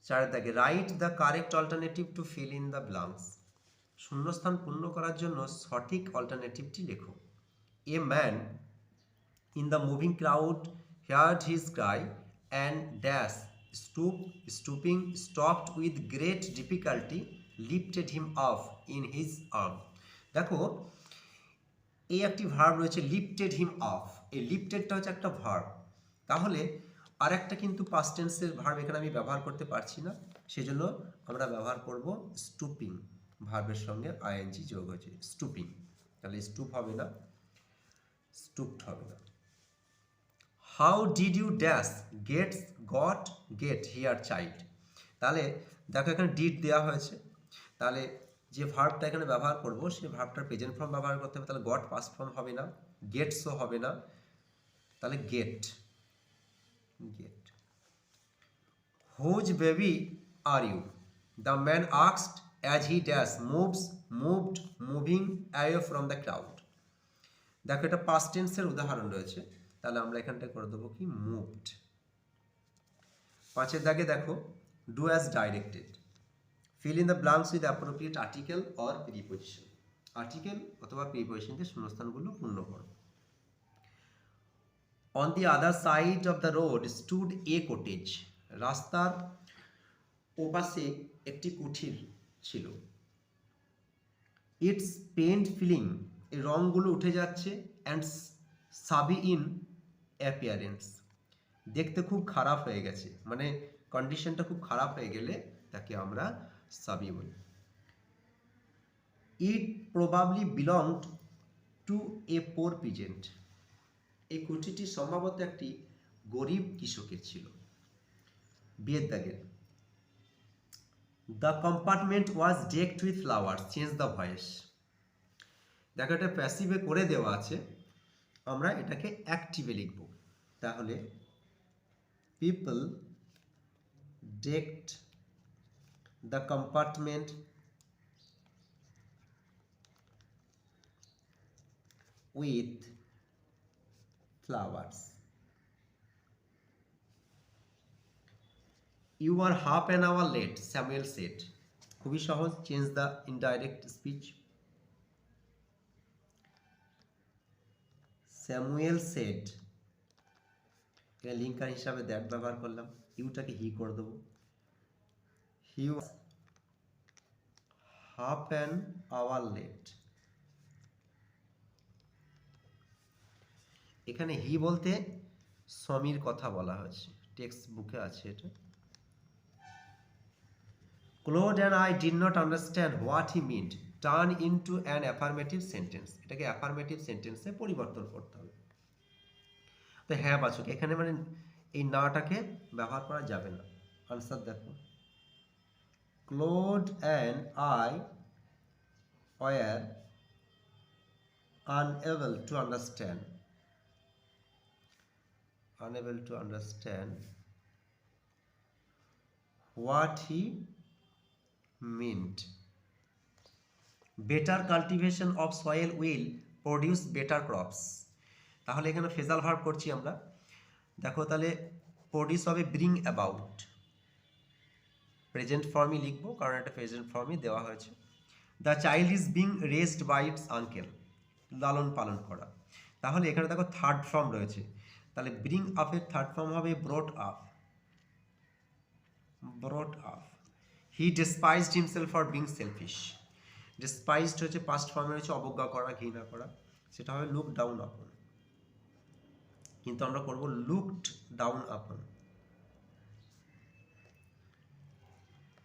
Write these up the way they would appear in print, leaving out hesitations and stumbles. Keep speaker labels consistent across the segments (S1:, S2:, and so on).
S1: চার দাগে write the correct alternative to fill in the blanks. শূন্যস্থান পূর্ণ করার জন্য সঠিক অল্টারনেটিভটি লেখো। A man in the moving crowd heard his cry and dash stooping stopped with great difficulty lifted him off in his arm। দেখো এই একটি verb রয়েছে লিফটেড হিম অফ। এই লিফটেডটা হচ্ছে একটা ভার্ব, তাহলে আর একটা কিন্তু পাস্ট টেন্সের ভার্ব এখানে আমি ব্যবহার করতে পারছি না, সেজন্য আমরা ব্যবহার করব স্টুপিং। ভার্বের সঙ্গে আইএনজি যোগ হয়েছে স্টুপিং, তাহলে স্টুপ হবে না, স্টুপড হবে না। How did you dash gets got get here child. তাহলে দেখো এখানে ডিড দেওয়া হয়েছে, তাহলে যে ভার্বটা এখানে ব্যবহার করব সেই ভার্বটার প্রেজেন্ট ফর্ম ব্যবহার করতে হবে, তাহলে গট পাস্ট ফর্ম হবে না, গেটসও হবে না, তাহলে get get. Whose baby are you the man asked as he dash moved moving away from the crowd. দেখো এটা পাস্ট টেন্সের উদাহরণ রয়েছে, তাহলে আমরা এখানটা করে দেবো কি মুভড। পাঁচের দাগে দেখো do as directed, fill in the blanks with appropriate article or preposition। Article অথবা প্রিপোজিশনকে শূন্যস্থানগুলো পূর্ণ করো। on the other side of the road stood a cottage। রাস্তার ওপাশে একটি কুঠির ছিল। ইটস পেন্ট ফিলিং, এই রঙগুলো উঠে যাচ্ছে, অ্যান্ড সাবি ইন অ্যাপিয়ারেন্স, দেখতে খুব খারাপ হয়ে গেছে, মানে কন্ডিশনটা খুব খারাপ হয়ে গেলে তাকে আমরা সাবি বলি। ইট প্রবাবলি বিলংড টু এ পোর পিজেন্ট, এই কুঠিটি সম্ভবত একটি গরিব কৃষকের ছিল। বিয়ের দাগের the compartment was ডেকড with flowers change the voice. দেখো এটা প্যাসিভে করে দেওয়া আছে, আমরা এটাকে অ্যাক্টিভে লিখব, তাহলে people ডেকড the compartment with flowers। You are half an hour late, Samuel said। খুবই সহজ, change the indirect speech. Samuel said, এখানে লিঙ্কার হিসাবে দ্যাট ব্যবহার করলাম, ইউটাকে হি করে দেবো। He was half an hour late. এখানে হি বলতে সমীর কথা বলা হয়েছে, টেক্সট বুকে আছে এটা। Claude and I did not understand what he meant, turn into an affirmative sentence। এটাকে অ্যাফার্মেটিভ সেন্টেন্সে পরিবর্তন করতে হবে। তো হ্যাঁ বাচক, এখানে মানে এই নাটাকে ব্যবহার করা যাবে না। আনসার দেখো, Claude and I were unable to understand what he meant। better cultivation of soil will produce better crops। তাহলে এখানে ফেজাল ভার্ব করছি আমরা, দেখো তাহলে প্রডিউস হবে ব্রিং অ্যাবাউট, প্রেজেন্ট ফর্মই লিখবো কারণ এটা প্রেজেন্ট ফর্মই দেওয়া হয়েছে। The child is being raised by its uncle, লালন পালন করা, তাহলে এখানে দেখো থার্ড ফর্ম রয়েছে, তাহলে ব্রিং আপের থার্ড ফর্ম হবে brought up. He despised himself for being selfish. Despised হচ্ছে পাস্ট ফর্মে হচ্ছে অবজ্ঞা করা, ঘৃণা করা, সেটা হবে লুক ডাউন আপন, কিন্তু আমরা করব লুকড ডাউন আপন।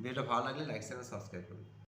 S1: ভিডিওটা ভালো লাগলে লাইক চ্যানেল সাবস্ক্রাইব করুন।